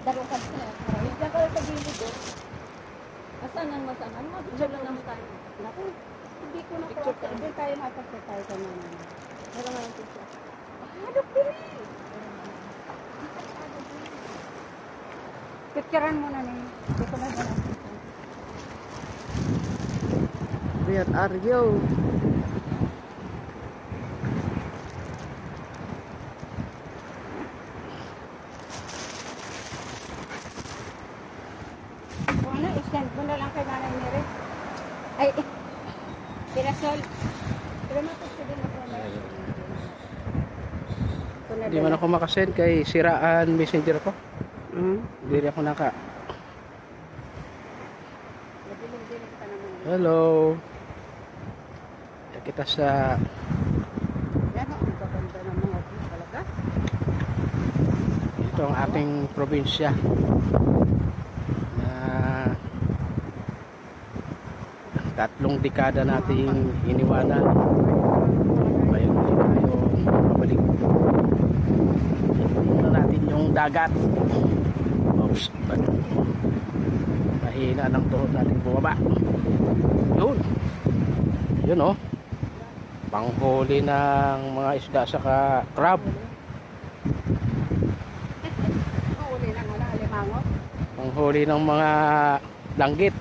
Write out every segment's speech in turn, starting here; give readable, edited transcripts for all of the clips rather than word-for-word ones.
darukan sila. Diyan ka sa gilid doon. Asan ang masanan? Mag-picture lang naman tayo. Naku, hindi ko na picture. Hindi tayo mapagpapay tayo sa mga. Meron nga ng picture. Hadok din eh. Picturean mo na niya. Hindi ko na gano'n. Where are you? Kung ano, i-send mo na lang kay Nanay Mary. Ay, Pirasol. Pero mapagpapay din ako na. Hindi man ako makasend kay siraan messenger ko. Hindi rin ako naka. Hello. Kita sa Yan ang gaganda ng mga view talaga. ito ang ating probinsya na 3 dekada nating iniwanan. Bayan ulit tayo babalik. Muna natin yung dagat. Oops, mahina ng tuhod natin bumaba. Yun oh, panghuli ng mga isda saka crab. Huli ng alimango. Panghuli ng mga langgit.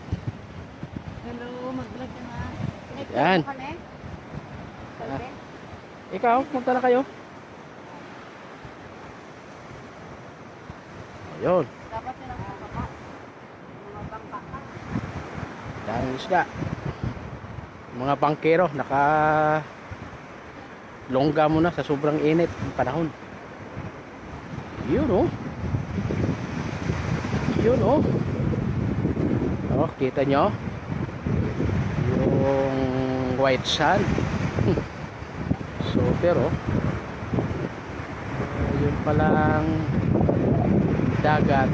Hello, mag-vlog ka na. Yan. Ikaw, punta na kayo. Ayun, Dapat nila mga bangka. daming isda. Mga bangkero naka longga muna sa sobrang init ng panahon. Yun oh. Yun oh. Oh, kita nyo yung white sand. Super oh. Yun palang dagat.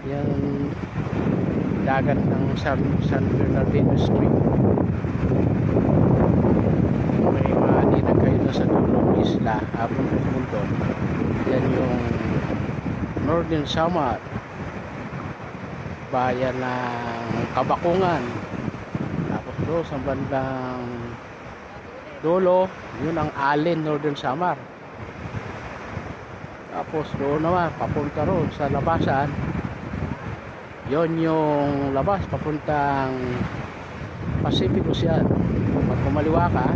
Yan dagat ng San Bernardino Street. May maninag kayo na sa dulong isla habang sa mundo. Yan yung Northern Samar, bayan ng Kabakungan. Tapos doon sa bandang dulo, yun ang Allen, Northern Samar. Tapos doon naman papunta roon sa labasan, yon yung labas papuntang Pacific Ocean. Pag kumaliwa ka,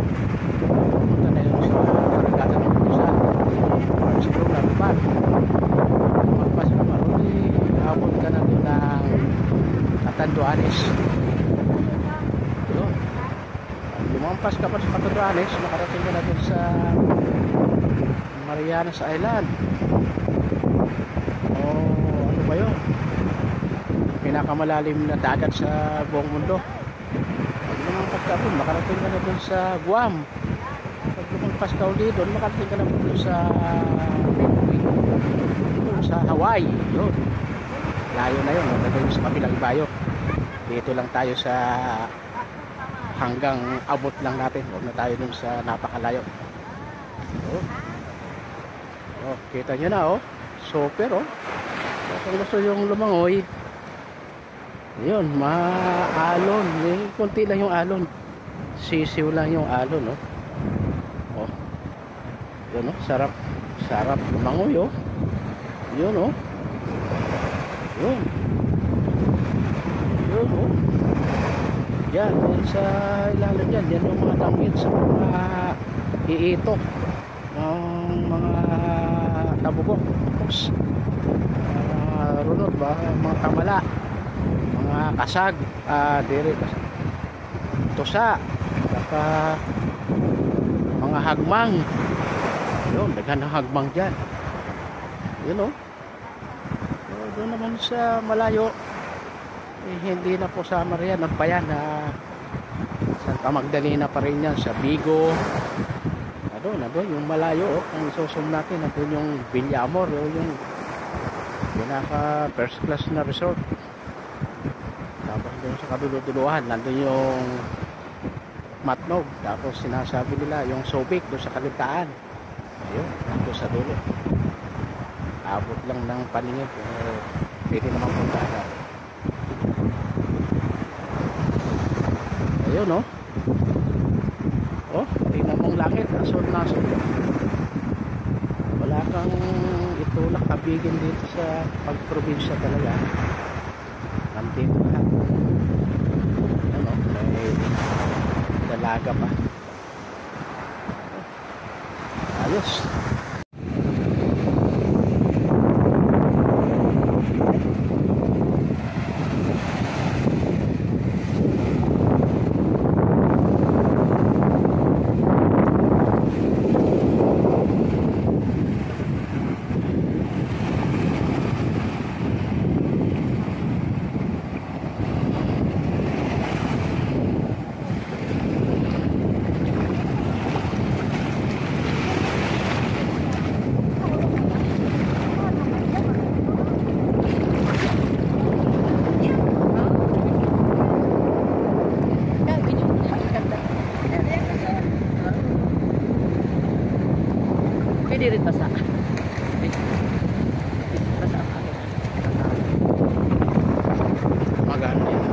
papunta na yun sa karagatan ng Ocean. Siguro na naman magpas naman abot ka na doon ng Catanduanes. Yun, lumampas ka pa sa Catanduanes, makarating ka na doon sa Marianas Island. Ano ba yun? Pinakamalalim na dagat sa buong mundo. Pag lumampas ka doon, makarating ka na doon sa Guam. Pag lumampas ka ulit doon, makarating ka na doon sa doon sa Hawaii. Yun, layo na yun. Nandun sa kabilang bayo. Dito lang tayo sa hanggang abot lang natin. Huwag na tayo doon sa napakalayo. Oh, kita nyo na oh. Super oh. Kung gusto yung lumangoy, yun, maalon. Kunti lang yung alon. Sisiw lang yung alon oh. Oh. Yun oh, sarap. Sarap lumangoy oh. Yun oh. Yun. Yun oh. Yan, yan sa ilalim yan. Yan yung mga damit sa mga iito ng mga nabubok. Runod ba? Mga kamala, mga kasag, diri tusa, saka mga hagmang. Yun, daghan ng hagmang dyan. Yun o. So, doon naman sa malayo, hindi na po sa Marian at Bayan na Santa Magdalena pa rin yan, sa Bigo. Doon yung malayo oh, ang isusum natin, doon yung Villamor, yung pinaka first class na resort. Tapos doon sa kaduluduluhan nandun yung Matnog. Tapos sinasabi nila yung Subic doon sa Kalintaan. Ayun, nandun sa dulo. Abot lang ng paningin pero pwede naman puntahan. Ayun no. Oh, tingnan mong langit, asol na asol. Wala kang itulak kabigin dito sa pagprobinsya talaga. Nandito lahat. Ano, may dalaga pa. Ayos. Pwede rin basa. Basa ang akin. Maganda yun.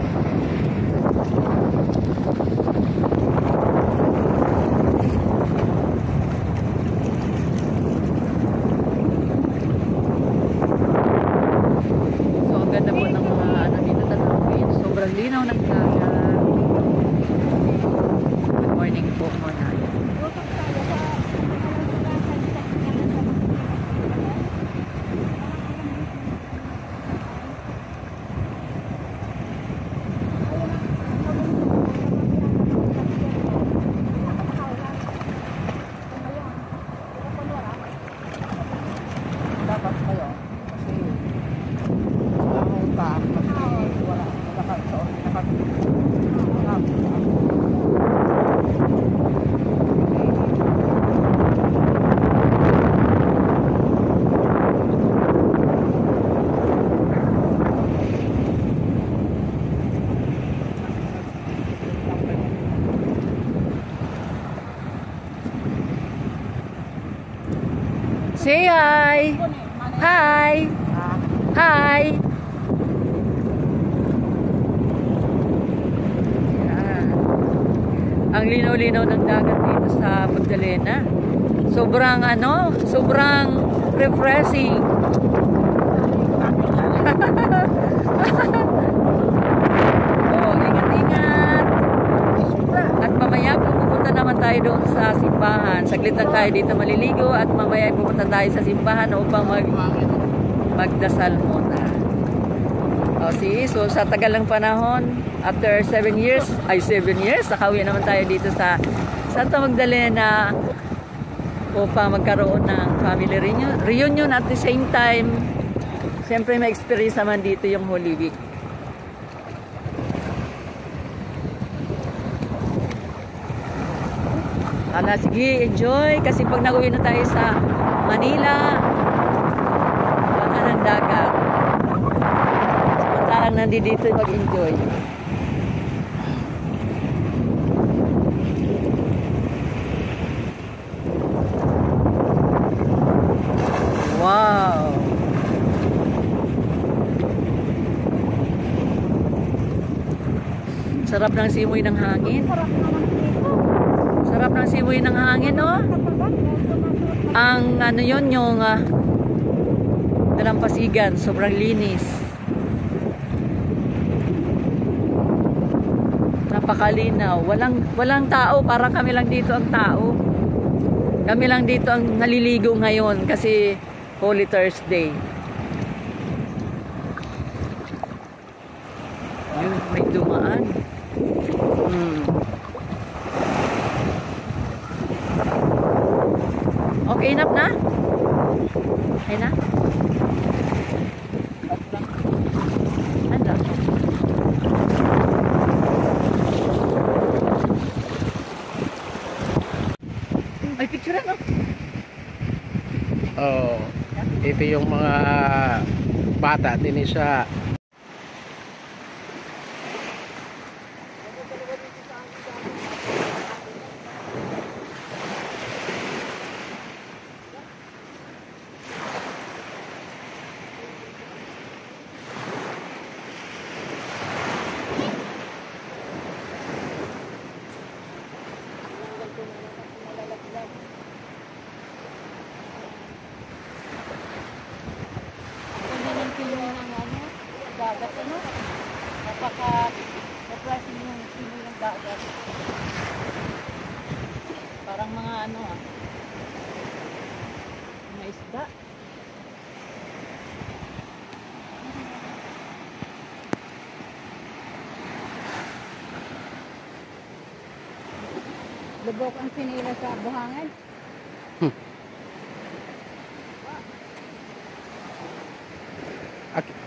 So ang ganda po ng mga ano dito tanawin. Sobrang linaw ng dagat. Good morning po muna. Dapat kayo kasi wala akong wala ka sa Say hi! Hi! Hi! Yan. Ang linaw-linaw ng dagat dito sa Magdalena. Sobrang ano, sobrang refreshing. Oh, ingat-ingat. At mamaya pupunta naman tayo doon sa simbahan. Saglit lang tayo dito maliligo at mamaya pupunta tayo sa simbahan upang magdasal muna. O so sa tagal ng panahon, after 7 years, nakauwi naman tayo dito sa Santa Magdalena upang magkaroon ng family reunion at the same time, siyempre may experience naman dito yung Holy Week. Sige, enjoy. Kasi pag nag-uwi na tayo sa Manila, baka ng dagat. Samantalang nandito mag-enjoy. Wow! Sarap ng simoy ng hangin. Sarap ng simoy ng hangin, no? Ang ano yun, yung dalampasigan, sobrang linis. Napakalinaw. Walang tao, parang kami lang dito ang tao. Kami lang dito ang naliligo ngayon kasi Holy Thursday. Yun, may dumaan. Okay, enough na? Okay na? Ano? May picture ano? Oh, ito yung mga bata din sa dagat ano. Napaka-depressing yung simoy ng dagat. Parang mga ano mga isda. Lubok ang sinila sa buhangin. Okay.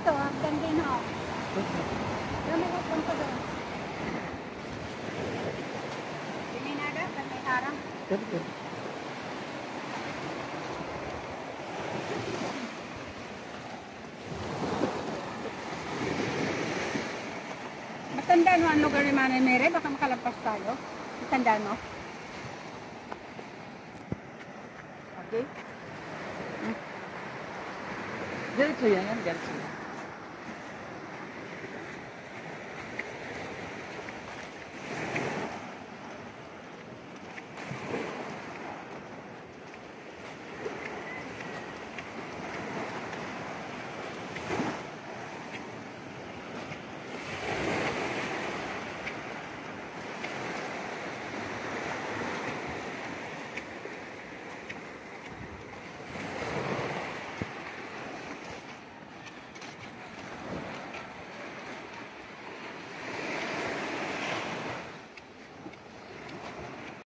Ito, hagdan din ho. Dami ko punta doon. Pininada, kan may harang. Matandaan mo ang lugar ni Manay Mere, baka makalampas tayo. Matandaan mo. Okay? Diretso yan, diretso yan.